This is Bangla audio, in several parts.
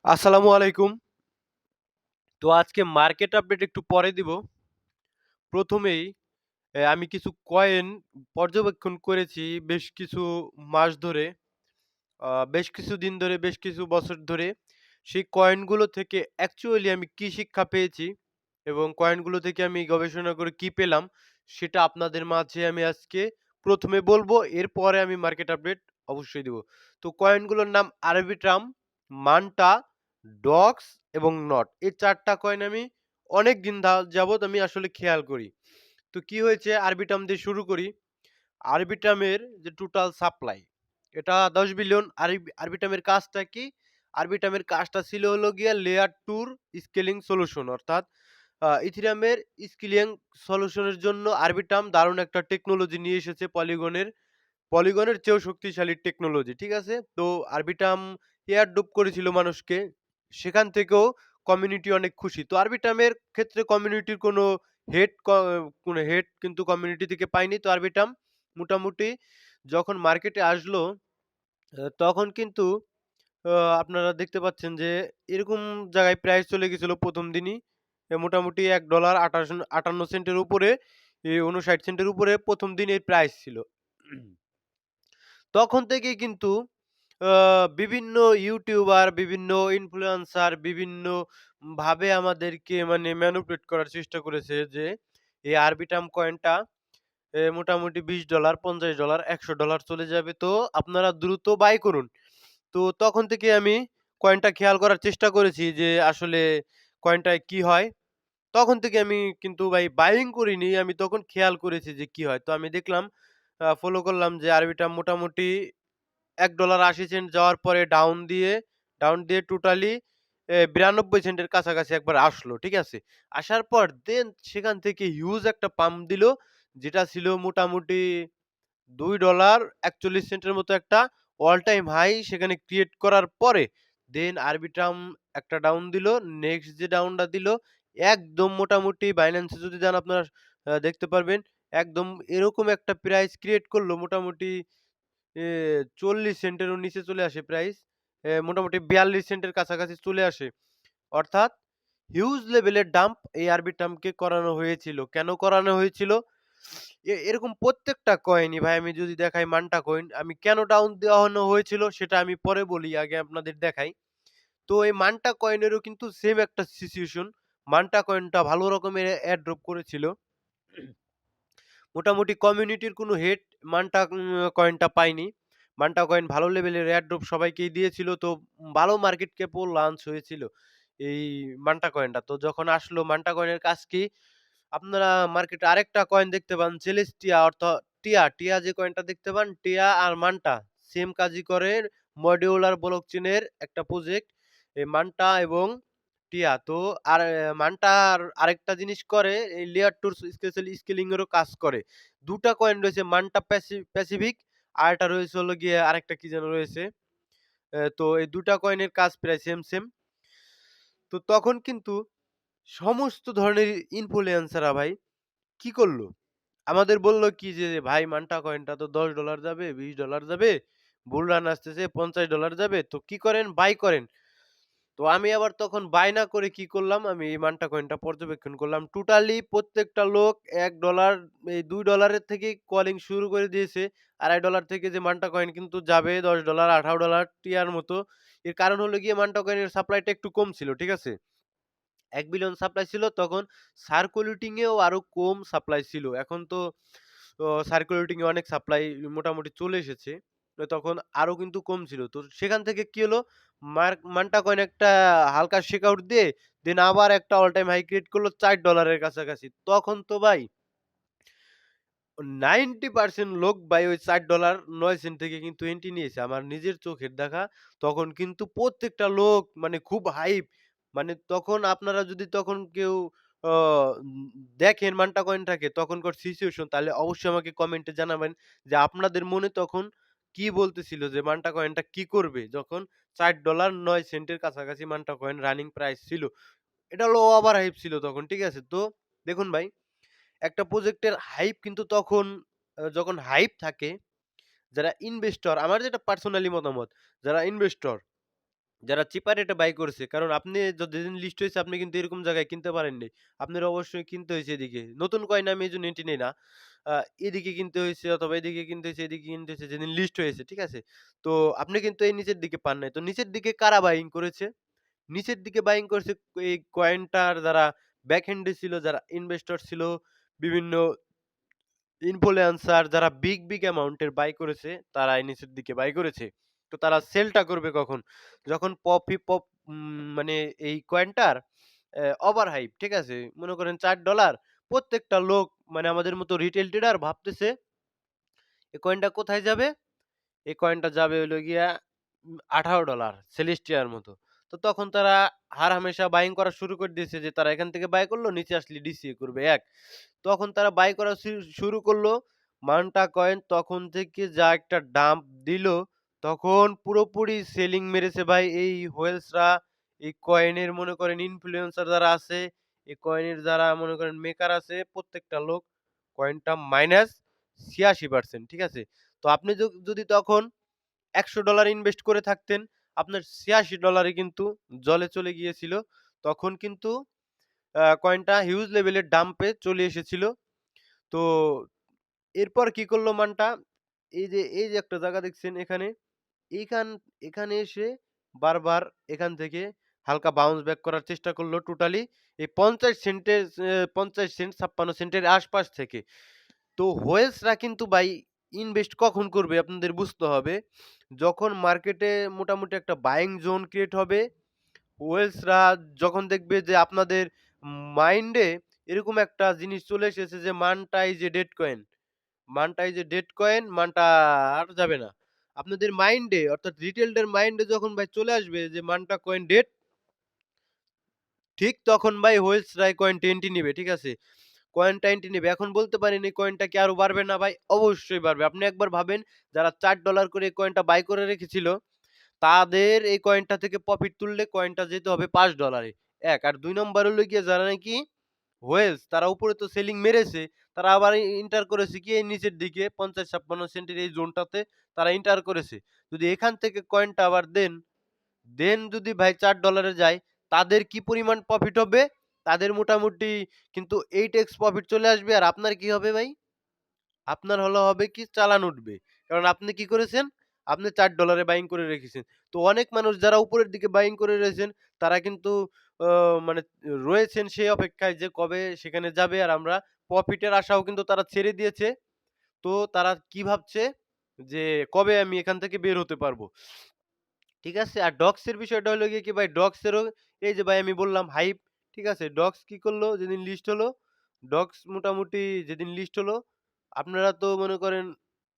আসসালামু আলাইকুম। তো আজকে মার্কেট আপডেট একটু পরে দিব। ১ম এই আমি কিছু কয়েন পর্যবেক্ষণ করেছি বেশ কিছু মাস ধরে, বেশ কিছুদিন ধরে, বেশ কিছু বছর ধরে। সেই কয়েনগুলো থেকে অ্যাকচুয়ালি আমি কি শিক্ষা পেয়েছি এবং কয়েনগুলো থেকে আমি গবেষণা করে কি পেলাম, সেটা আপনাদের মাঝে আমি আজকে ১ম এ বলবো। এরপরে আমি মার্কেট আপডেট অবশ্যই দিব। তো কয়েনগুলোর নাম আরবিট্রাম, মান্টা, ডক্স এবং নট। এই ৪ টা কয়েন আমি অনেকদিন যাবৎ আমি আসলে খেয়াল করি। তো কি হয়েছে আরবিট্রাম দিয়ে শুরু করি। আরবিট্রামের যে টোটাল সাপ্লাই এটা ১০ বিলিয়ন। আরবিট্রামের কাজটা কি? আরবিট্রামের কাজটা ছিল হলো গিয়ে লেয়ার 2 র স্কেলিং সলিউশন, অর্থাৎ ইথেরিয়ামের স্কেলিং সলিউশনের জন্য আরবিট্রাম দারুণ একটা টেকনোলজি নিয়ে এসেছে পলিগনের চেয়েও শক্তিশালী টেকনোলজি। ঠিক আছে? তো আরবিট্রাম এয়ারড্রপ করেছিল মানুষকে। সেখান থেকেও কমিউনিটি অনেক খুশি। তো আরবিট্রামের ক্ষেত্রে কমিউনিটির কোনো হেট কিন্তু কমিউনিটি থেকে পায়নি। তো আরবিট্রাম মোটামুটি যখন মার্কেটে আসলো, তখন কিন্তু আ আপনারা দেখতে পাচ্ছেন যে এরকম জায়গায় প্রাইস চলে গেছিল ১ম দিনই। মোটামুটি $১ ৫৮ সেন্টের উপরে, ৫৯ সেন্টের উপরে ১ম দিন এর প্রাইস ছিল। তখন থেকেই কিন্তু আ বিভিন্ন ইউটিউবার, বিভিন্ন ইনফ্লুয়েন্সার বিভিন্ন ভাবে আমাদেরকে মানে ম্যানিপুলেট করার চেষ্টা করেছে যে এই আরবিটার্ম কয়েনটা মোটামুটি $২০, $৫০, $১০০ চলে যাবে। তো আপনারা দ্রুত বাই করুন। তো তখন থেকে আমি কয়েনটা খেয়াল করার চেষ্টা করেছি যে আসলে কয়েনটায় কি হয়? তখন থেকে আমি কিন্তু ভাই বাইং করিনি। আমি তখন খেয়াল করেছি যে কি হয়। তো আমি দেখলাম, ফলো করলাম যে আরবিটার্ম মোটামুটি $১.৮০ যাওয়ার পরে ডাউন দিয়ে টোটালি ৯২ সেন্টের কাছাকাছি একবার আসলো। ঠিক আছে? আসার পর দেন সেখান থেকে হিউজ একটা পাম্প দিল। যেটা ছিল মোটামুটি $২.৪১ মতো একটা অল টাইম হাই সেখানে ক্রিয়েট করার পরে দেন আরবিট্রাম একটা ডাউন দিল। নেক্সট যে ডাউনটা দিল একদম মোটামুটি বাইন্যান্স এ যদি যান আপনারা দেখতে পারবেন একদম এরকম একটা প্রাইস ক্রিয়েট করলো মোটামুটি এ ৪০ সেন্টেরও নিচে চলে আসে প্রাইস। মোটামুটি ৪২ সেন্টের কাছাকাছি চলে আসে। অর্থাৎ হিউজ লেভেলের ডাম্প এই আরবিট্রামকে করানো হয়েছিল। কেন করানো হয়েছিল? এরকম প্রত্যেকটা কয়েনই ভাই আমি যদি দেখাই মান্টা কয়েন আমি কেন ডাউন দেওয়ানো হয়েছিল সেটা আমি পরে বলি, আগে আপনাদের দেখাই। তো এই মান্টা কয়েনেরও কিন্তু সেম একটা সিচুয়েশন। মান্টা কয়েনটা ভালো রকমের এয়ার ড্রপ করেছিল। মোটামুটি কমিউনিটির কোনো হেট মান্টা কয়েনটা পায়নি। মান্টা কয়েন ভালো লেভেলের এয়ারড্রপ সবাইকেই দিয়েছিল। তো ভালো মার্কেট ক্যাপও লঞ্চ হয়েছিল এই মান্টা কয়েনটা। তো যখন আসলো মান্টা কয়েনের কাজ কি? আপনারা মার্কেটে আরেকটা কয়েন দেখতে পান সেলেস্টিয়া অর্থাৎ টিয়া যে কয়েনটা দেখতে পান টিয়া আর মান্টা সেম কাজই করে। মডিউলার ব্লকচেনের একটা প্রজেক্ট এই মান্টা এবং টিয়া। তো আর মান্টা আরেকটা জিনিস করে এই লেয়ার 2 স্কেলিং এরও কাজ করে। ২ টা কয়েন রয়েছে মান্টা প্যাসিফিক, আরেকটা রয়েছে হলো গিয়ে আরেকটা কি যেন রয়েছে। তো এই ২ টা কয়েনের কাজ প্রায় সেম। তো তখন কিন্তু সমস্ত ধরনের ইনফ্লুয়েন্সাররা ভাই কি করল? আমাদের বলল কি যে, "ভাই মান্টা কয়েনটা তো $১০ যাবে, $২০ যাবে, বুল রান আসতেছে $৫০ যাবে। তো কি করেন? বাই করেন।" তো আমি আবার তখন বায় না করে কি করলাম? আমি এই মান্টা কয়েনটা পর্যবেক্ষণ করলাম। টোটালি প্রত্যেকটা লোক $১ এই $২ এর থেকেই কলিং শুরু করে দিয়েছে। $২.৫ থেকে যে মান্টা কয়েন কিন্তু যাবে $১০, $১৮ টিয়ার মতো। এর কারণ হলো গিয়ে মান্টা কয়েনের সাপ্লাইটা একটু কম ছিল। ঠিক আছে? ১ বিলিয়ন সাপ্লাই ছিল তখন সার্কুলেটিং এও আরো কম সাপ্লাই ছিল। এখন তো সার্কুলেটিং এ অনেক সাপ্লাই মোটামুটি চলে এসেছে। তো তখন আরো কিন্তু কম ছিল। তো সেখান থেকে কি হলো? মান্টা কয়েন একটা হালকা শেক আউট দিয়ে দেন আবার একটা অল টাইম হাই ক্রিয়েট করলো $৪ এর কাছাকাছি। তখন তো ভাই 90% লোক ভাই ওই $৪.৯ থেকে কিন্তু এন্ট্রি নিয়েছে। আমার নিজের চোখের দেখা। তখন কিন্তু প্রত্যেকটা লোক মানে খুব হাইপ। মানে তখন আপনারা যদি তখন কেউ অ উম দেখেন মান্টা কয়েনটাকে তখনকার সিচুয়েশন তাহলে অবশ্যই আমাকে কমেন্টে জানাবেন যে আপনাদের মনে তখন কি বলতেছিল যে মান্টা কয়েনটা কি করবে? যখন $৪.৯ এর কাছাকাছি মান্টা কয়েন রানিং প্রাইস ছিল। এটা হলো ওভার হাইপ ছিল তখন। ঠিক আছে? তো দেখুন ভাই একটা প্রজেক্টের হাইপ কিন্তু তখন যখন হাইপ থাকে, যারা ইনভেস্টর আমার যেটা পার্সোনালি মতামত, যারা ইনভেস্টর যারা চিপা রেটে বাই করছে। কারণ আপনি যেদিন লিস্ট হইছে আপনি কিন্তু এরকম জায়গায় কিনতে পারেন নাই। আপনার অবশ্যই কিনতে হইছে এদিকে। নতুন কয়েন আমি এজন্য এন্টি নেই না। আ এদিকে কিনতে হইছে অথবা এদিকে কিনতে হইছে, এদিকে কিনতে হইছে যেদিন লিস্ট হয়েছে, ঠিক আছে? তো আপনি কিন্তু এই নিচের দিকে পান নাই। তো নিচের দিকে কারা বাইং করেছে? নিচের দিকে বাইং করছে এই কয়েনটার যারা ব্যাক এন্ডে ছিল, যারা ইনভেস্টর ছিল, বিভিন্ন ইনফ্লুয়েন্সার যারা বিগ অ্যামাউন্টের বাই করেছে, তারা এই নিচের দিকে বাই করেছে। তো তারা সেলটা করবে কখন? যখন পপি পপ মানে এই কয়েনটার ওভার হাইপ, ঠিক আছে? মনে করেন $৪ প্রত্যেকটা লোক মানে আমাদের মতো রিটেল ট্রেডার ভাবতেছে এই কয়েনটা কোথায় যাবে? এই কয়েনটা যাবে হইলো গিয়া $18 সেলেস্টিয়ার মতো। তো তখন তারা হারহামেশা বাইং করা শুরু করে দিয়েছে যে তারা এখান থেকে বাই করলো, নিচে আসলে ডিসিএ করবে ১। তখন তারা বাই করা শুরু করলো। মান্টা কয়েন তখন থেকে যা একটা ডাম্প দিল, তখন পুরোপুরি সেলিং মেরেছে ভাই এই হোয়েলসরা। এই কয়েনের মনে করেন ইনফ্লুয়েন্সার যারা আছে, এই কয়েনের যারা মনে করেন মেকার আছে, প্রত্যেকটা লোক কয়েনটা -৮৬% ঠিক আছে? তো আপনি যদি তখন $১০০ ইনভেস্ট করে থাকতেন, আপনার $৮৬ ই কিন্তু জলে চলে গিয়েছিল। তখন কিন্তু কয়েনটা হিউজ লেভেলের ডাম্পে চলে এসেছিল। তো এরপর কি করলো মানটা? এই যে একটা জায়গা দেখছেন এখানে, এইখান এখানে এসে বারবার এখান থেকে হালকা বাউন্স ব্যাক করার চেষ্টা করলো টোটালি এই ৫০ সেন্টের ৫০ সেন্ট ৫৬ সেন্টের আশপাশ থেকে। তো হোয়েলসরা কিন্তু ভাই ইনভেস্ট কখন করবে আপনাদের বুঝতে হবে। যখন মার্কেটে মোটামুটি একটা বাইং জোন ক্রিয়েট হবে, হোয়েলসরা যখন দেখবে যে আপনাদের মাইন্ডে এরকম একটা জিনিস চলে এসেছে যে মানটা ইজ এ ডেড কয়েন। মানটা ইজ এ ডেড কয়েন, মানটা আর যাবে না। আপনাদের মাইন্ডে অর্থাৎ রিটেলদের মাইন্ডে যখন ভাই চলে আসবে যে মানটা কয়েন ডেড, ঠিক তখন ভাই হোয়েলসরা এই কয়েনটা এন্ট্রি নিবে। ঠিক আছে? কয়েনটা এন্ট্রি নিবে। এখন বলতে পারেন এই কয়েনটা কি আরো বাড়বে না ভাই? অবশ্যই বাড়বে। আপনি একবার ভাবেন যারা $৪ করে এই কয়েনটা বাই করে রেখেছিল, তাদের এই কয়েনটা থেকে প্রফিট তুললে কয়েনটা যেতে হবে $৫ এ। ১ আর ২ নম্বর হলো গিয়ে যারা নাকি ওয়েলস তারা উপরে তো সেলিং মেরেছে। তারা আবার এন্টার করেছে কি এই নিচের দিকে ৫০-৫৬ সেন্টের এই জোনটাতে তারা এন্টার করেছে। যদি এখান থেকে কয়েনটা আবার দেন যদি ভাই $৪ এ যায়, তাদের কি পরিমাণ প্রফিট হবে? তাদের মোটামুটি কিন্তু 8x প্রফিট চলে আসবে। আর আপনার কি হবে ভাই? আপনার হবে কি চালান উঠবে। কারণ আপনি কি করেছেন? আপনি $৪ এ বাইং করে রেখেছেন। তো অনেক মানুষ যারা উপরের দিকে বাইং করে রয়েছেন, তারা কিন্তু অ মানে রয়েছেন সেই অপেক্ষায় যে কবে সেখানে যাবে। আর আমরা প্রফিটের আশাও কিন্তু তারা ছেড়ে দিয়েছে। তো তারা কি ভাবছে? যে কবে আমি এখান থেকে বের হতে পারবো। ঠিক আছে? আর ডগস এর বিষয়টা হলো গিয়ে কি ভাই ডগস এরও এই যে ভাই আমি বললাম হাইপ, ঠিক আছে? ডগস কি করলো? যেদিন লিস্ট হলো, ডগস মোটামুটি যেদিন লিস্ট হলো, আপনারা তো মনে করেন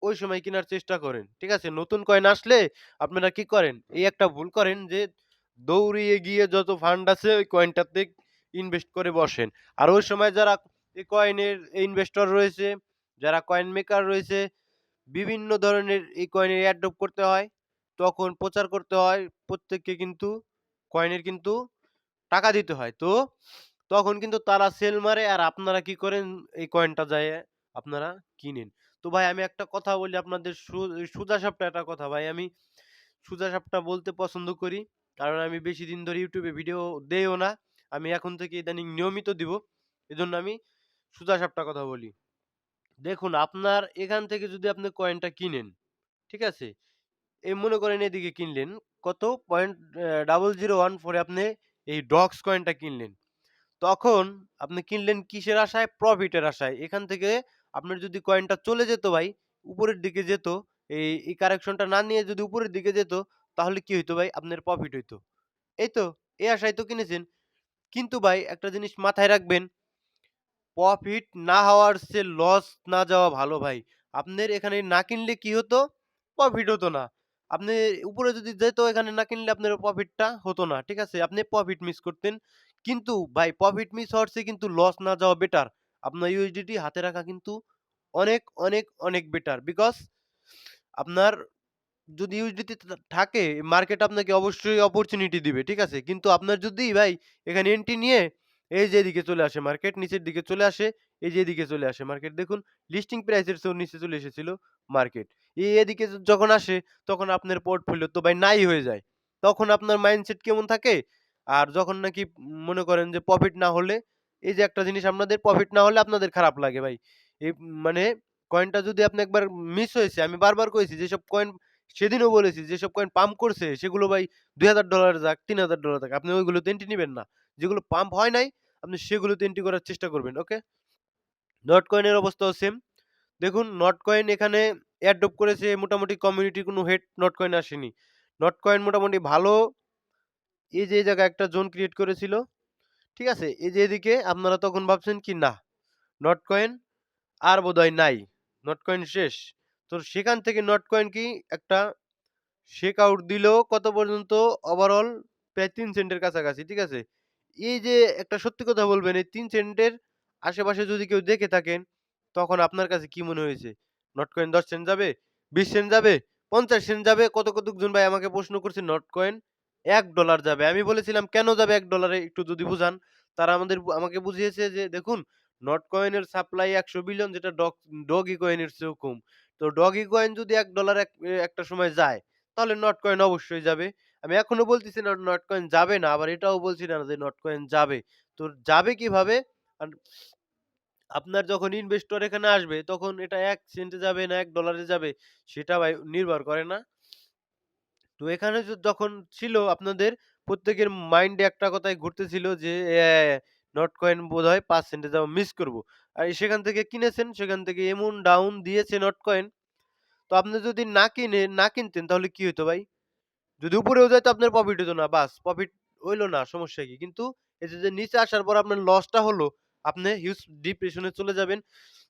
ওই সময় কিনার চেষ্টা করেন। ঠিক আছে? নতুন কয়েন আসলে আপনারা কি করেন? এই একটা ভুল করেন যে দৌড়িয়ে গিয়ে যত ফান্ড আছে ওই কয়েনটাতে ইনভেস্ট করে বসেন। আর ওই সময় যারা এই কয়েনের ইনভেস্টর রয়েছে, যারা কয়েন মেকার রয়েছে, বিভিন্ন ধরনের এই কয়েনের এয়ারড্রপ করতে হয়। তখন প্রচার করতে হয়। প্রত্যেককে কিন্তু কয়েনের কিন্তু টাকা দিতে হয়। তো তখন কিন্তু তারা সেল মারে আর আপনারা কি করেন? এই কয়েনটা যাইয়া আপনারা কিনেন। তো ভাই আমি একটা কথা বলি আপনাদের সোজাসাপটা একটা কথা ভাই আমি সোজাসাপটা বলতে পছন্দ করি। কারণ আমি বেশি দিন ধরে YouTube এ ভিডিও দেইও না। আমি এখন থেকে ইদানিং নিয়মিত দিব। এজন্য আমি সোজাসাপটা কথা বলি। দেখুন আপনার এখান থেকে যদি আপনি কয়েনটা কিনেন, ঠিক আছে? এই মনে করেন এদিকে কিনলেন কত? 0.0014 এ আপনি এই ডক্স কয়েনটা কিনলেন। তখন আপনি কিনলেন কিসের আশায়? প্রফিটের আশায়। এখান থেকে আপনার যদি কয়েনটা চলে যেত ভাই, উপরের দিকে যেত, এই কারেকশনটা না নিয়ে যদি উপরের দিকে যেত, তাহলে কি হইতো ভাই? আপনার প্রফিট হইতো। এই তো, এই আশায় তো কিনেছেন। কিন্তু ভাই একটা জিনিস মাথায় রাখবেন, প্রফিট না হওয়ার চেয়ে লস না যাওয়া ভালো ভাই। আপনার এখানে না কিনলে কি হতো? প্রফিট হতো না। আপনি উপরে যদি যেত এখানে না কিনলে আপনার প্রফিটটা হতো না। ঠিক আছে? আপনি প্রফিট মিস করতেন। কিন্তু ভাই প্রফিট মিস হওয়ার চেয়ে কিন্তু লস না যাওয়া বেটার। আপনার ইউএসডিটি হাতে রাখা কিন্তু অনেক বেটার। বিকজ আপনার যদি ইউএসডিটি থাকে মার্কেট আপনাকে অবশ্যই অপরচুনিটি দিবে। ঠিক আছে? কিন্তু আপনার যদি ভাই এখানে এন্ট্রি নিয়ে এই যে এদিকে চলে আসে মার্কেট, নিচের দিকে চলে আসে, এই যে এদিকে চলে আসে মার্কেট। দেখুন লিস্টিং প্রাইস এর চেয়েও নিচে চলে এসেছিল মার্কেট। এদিকে যখন আসে তখন আপনার পোর্টফোলিও তো ভাই নাই হয়ে যায়। তখন আপনার মাইন্ডসেট কেমন থাকে? আর যখন নাকি মনে করেন যে প্রফিট না হলে, এই যে একটা জিনিস আপনাদের প্রফিট না হলে আপনাদের খারাপ লাগে ভাই। মানে কয়েনটা যদি আপনি একবার মিস হয়েছে, আমি বারবার কইছি যেসব কয়েন সেদিনও বলেছি যেসব কয়েন পাম্প করছে সেগুলো ভাই $২,০০০ যাক, $৩,০০০ যাক, আপনি ওইগুলোতে এন্ট্রি নিবেন না। যেগুলো পাম্প হয় নাই আপনি সেগুলোতে এন্ট্রি করার চেষ্টা করবেন। ওকে? নট কয়েনের অবস্থাও সেম। দেখুন নট কয়েন এখানে এয়ারড্রপ করেছে মোটামুটি কমিউনিটির কোনো হেড নট কয়েন আসেনি। নট কয়েন মোটামুটি ভালো এই যে এই জায়গায় একটা জোন ক্রিয়েট করেছিল। ঠিক আছে? এই যে এদিকে আপনারা তখন ভাবছেন কি না, নট কয়েন আর বোধহয় নাই। নট কয়েন শেষ। তো সেখান থেকে নট কয়েন কি একটা শেক আউট দিল কত পর্যন্ত ওভারঅল প্রায় ৩ সেন্টের কাছাকাছি। ঠিক আছে? এই যে একটা সত্যি কথা বলবেন এই ৩ সেন্টের আশেপাশে যদি কেউ দেখে থাকেন, তখন আপনার কাছে কি মনে হয়েছে? নটকয়েন ১০ সেন্ট যাবে? ২০ সেন্ট যাবে? ৫০ সেন্ট যাবে? কতজন ভাই আমাকে প্রশ্ন করছে নটকয়েন $১ যাবে। আমি বলেছিলাম কেন যাবে $১ একটু যদি বুঝান? তারা আমাকে বুঝিয়েছে যে দেখুন নটকয়েনের সাপ্লাই ১০০ বিলিয়ন যেটা ডগি কয়েনের চেয়েও কম। তো ডগি কয়েন যদি $১ একটা সময় যায়, তাহলে নটকয়েন অবশ্যই যাবে। আমি এখনো বলতেছি না নটকয়েন যাবে না। আবার এটাও বলছি না যে নটকয়েন যাবে। তো যাবে কিভাবে? আন আপনার যখন ইনভেস্টর এখানে আসবে তখন এটা ১ সেন্টে যাবে না $১ এ যাবে সেটা ভাই নির্ভর করে না। তো এখানে যখন ছিল আপনাদের প্রত্যেকের মাইন্ডে একটা কথাই ঘুরতেছিল যে নটকয়েন বোধহয় ৫ সেন্টে যাওয়া মিস করব। আর সেখান থেকে কিনেছেন, সেখান থেকে এমন ডাউন দিয়েছে নটকয়েন। তো আপনি যদি না কিনতেন তাহলে কি হইতো ভাই? যদি উপরেও যায় তো আপনার প্রফিট হইতো না। বাস প্রফিট হইল না, সমস্যা কি? কিন্তু এই যে নিচে আসার পর আপনার লসটা হলো, আপনি হিউজ ডিপ্রেশন এ চলে যাবেন।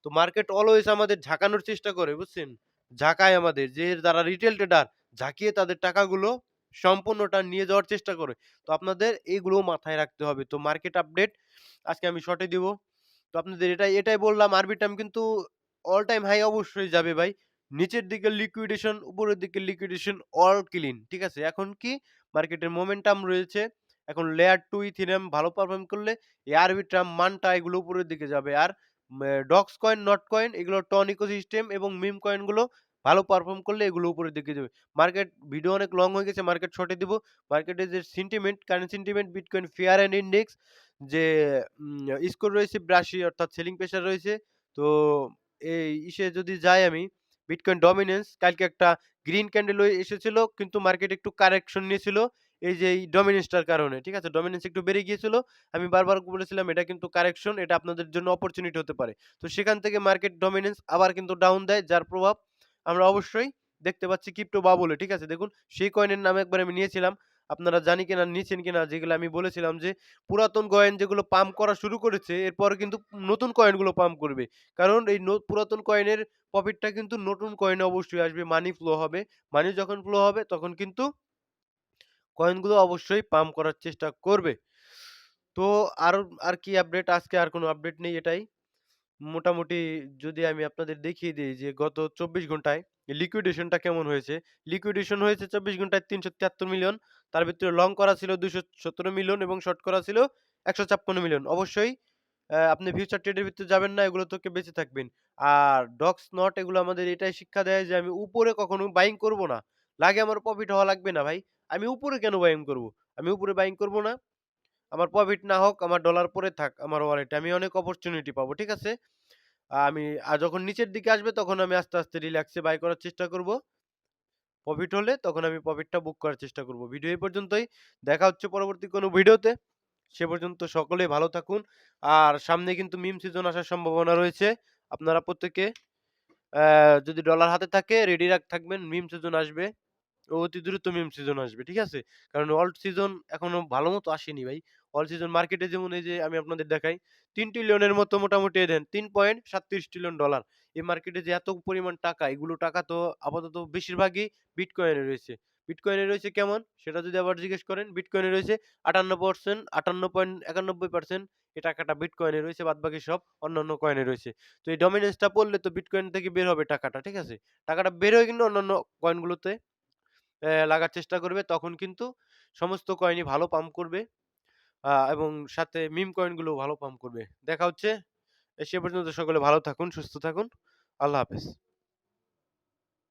তো মার্কেট অলওয়েজ আমাদের ঝাঁকানোর চেষ্টা করে, বুঝছেন? ঝাঁকায় আমাদের যে যারা রিটেল ট্রেডার ঝাঁকিয়ে তাদের টাকাগুলো সম্পূর্ণটা নিয়ে যাওয়ার চেষ্টা করে। তো আপনাদের এইগুলোও মাথায় রাখতে হবে। তো মার্কেট আপডেট আজকে আমি শর্টে দিব। তো আপনাদের এটাই বললাম আরবিটার্ম কিন্তু অল টাইম হাই অবশ্যই যাবে ভাই। নিচের দিকে লিকুইডেশন, উপরের দিকে লিকুইডেশন অল ক্লিন। ঠিক আছে? এখন কি মার্কেটের মোমেন্টাম রয়েছে। এখন লেয়ার 2 ইথেরিয়াম ভালো পারফর্ম করলে এই আরবিট্রাম, মান্টা এগুলো উপরের দিকে যাবে। আর ডক্স কয়েন, নট কয়েন এগুলো টন ইকোসিস্টেম এবং মিম কয়েন গুলো ভালো পারফর্ম করলে এগুলো উপরের দিকে যাবে। মার্কেট ভিডিও অনেক লং হয়ে গেছে। মার্কেট শর্টে দিব। মার্কেটের যে sentiment, current sentiment, bitcoin fair and index যে স্কোর রয়েছে ৮২ অর্থাৎ সেলিং প্রেশার রয়েছে। তো এই যদি যাই আমি বিটকয়েন ডমিন্যান্স কালকে একটা গ্রিন ক্যান্ডেল এসেছিল কিন্তু মার্কেট একটু কারেকশন নিয়েছিল এই যে এই ডমিন্যান্সটার কারণে। ঠিক আছে? ডমিন্যান্স একটু বেড়ে গিয়েছিল। আমি বারবার বলেছিলাম এটা কিন্তু কারেকশন, এটা আপনাদের জন্য অপরচুনিটি হতে পারে। তো সেখান থেকে মার্কেট ডমিন্যান্স আবার কিন্তু ডাউন দেয় যার প্রভাব আমরা অবশ্যই দেখতে পাচ্ছি ক্রিপ্টো বাবলে। ঠিক আছে? দেখুন সেই কয়েনের নাম একবার আমি নিয়েছিলাম। আপনারা নিয়েছেন কিনা যেগুলো আমি বলেছিলাম যে পুরাতন কয়েন যেগুলো পাম্প করা শুরু করেছে এরপর কিন্তু নতুন কয়েনগুলো পাম্প করবে। কারণ এই পুরাতন কয়েনের প্রফিটটা কিন্তু নতুন কয়েনে অবশ্যই আসবে। মানি ফ্লো হবে। মানি যখন ফ্লো হবে তখন কিন্তু কয়েনগুলো অবশ্যই পাম্প করার চেষ্টা করবে। তো আর আর কি আপডেট? আজকে আর কোনো আপডেট নেই এটাই। মোটামুটি যদি আমি আপনাদের দেখিয়ে দেই যে গত ২৪ ঘন্টায় লিকুইডেশনটা কেমন হয়েছে। লিকুইডেশন হয়েছে ২৪ ঘন্টায় ৩৭৩ মিলিয়ন। তার ভিতরে লং করা ছিল ২১৭ মিলিয়ন এবং শর্ট করা ছিল ১৫৬ মিলিয়ন। অবশ্যই আপনি ফিউচার ট্রেডের ভিতরে যাবেন না, এগুলো থেকে বেঁচে থাকবেন। আর ডক্স নট এগুলো আমাদের এটাই শিক্ষা দেয় যে আমি উপরে কখনো বাইং করব না। লাগে আমার প্রফিট হওয়া লাগবে না ভাই। আমি উপরে কেন বাইং করব? আমি উপরে বাইং করব না। আমার প্রফিট না হোক, আমার ডলার পড়ে থাক আমার ওয়ালেটে। আমি অনেক অপরচুনিটি পাবো। ঠিক আছে? আমি যখন নিচের দিকে আসবে তখন আমি আস্তে রিল্যাক্সে বাই করার চেষ্টা করব। প্রফিট হলে তখন আমি প্রফিটটা বুক করার চেষ্টা করব। ভিডিও এই পর্যন্তই। দেখা হচ্ছে পরবর্তী কোনো ভিডিওতে। সে পর্যন্ত সকলেই ভালো থাকুন। আর সামনে কিন্তু মিম সিজন আসার সম্ভাবনা রয়েছে। আপনারা প্রত্যেকে যদি ডলার হাতে থাকে রেডি থাকবেন। মিম সিজন আসবে। অতি দ্রুত মিম সিজন আসবে। ঠিক আছে? কারণ অল্ট সিজন এখনো ভালো মতো আসেনি ভাই। অল্ট সিজন মার্কেটে যেমন এই যে আমি আপনাদের দেখাই ৩ ট্রিলিয়নের মতো মোটামুটি দেন ৩.৩৭ ট্রিলিয়ন ডলার। এই মার্কেটে যে এত পরিমাণ টাকা, এগুলো টাকা তো আপাতত বেশিরভাগই বিটকয়েনে রয়েছে। বিটকয়েনে রয়েছে কেমন? সেটা যদি আবার জিজ্ঞেস করেন, বিটকয়েনে রয়েছে ৫৮%, ৫৮.৯১% এই টাকাটা বিটকয়েনে রয়েছে। বাদবাকি সব অন্যান্য কয়েনে রয়েছে। তো এই ডমিনেন্সটা পড়লে তো বিটকয়েন থেকে বের হবে টাকাটা। ঠিক আছে? টাকাটা বের হয়ে কিন্তু অন্যান্য কয়েনগুলোতে লাগার চেষ্টা করবে তখন কিন্তু সমস্ত কয়েনই ভালো পাম্প করবে এবং সাথে মিম কয়েন গুলোও ভালো পাম্প করবে। দেখা হচ্ছে সে পর্যন্ত সকলে ভালো থাকুন, সুস্থ থাকুন। আল্লাহ হাফেজ।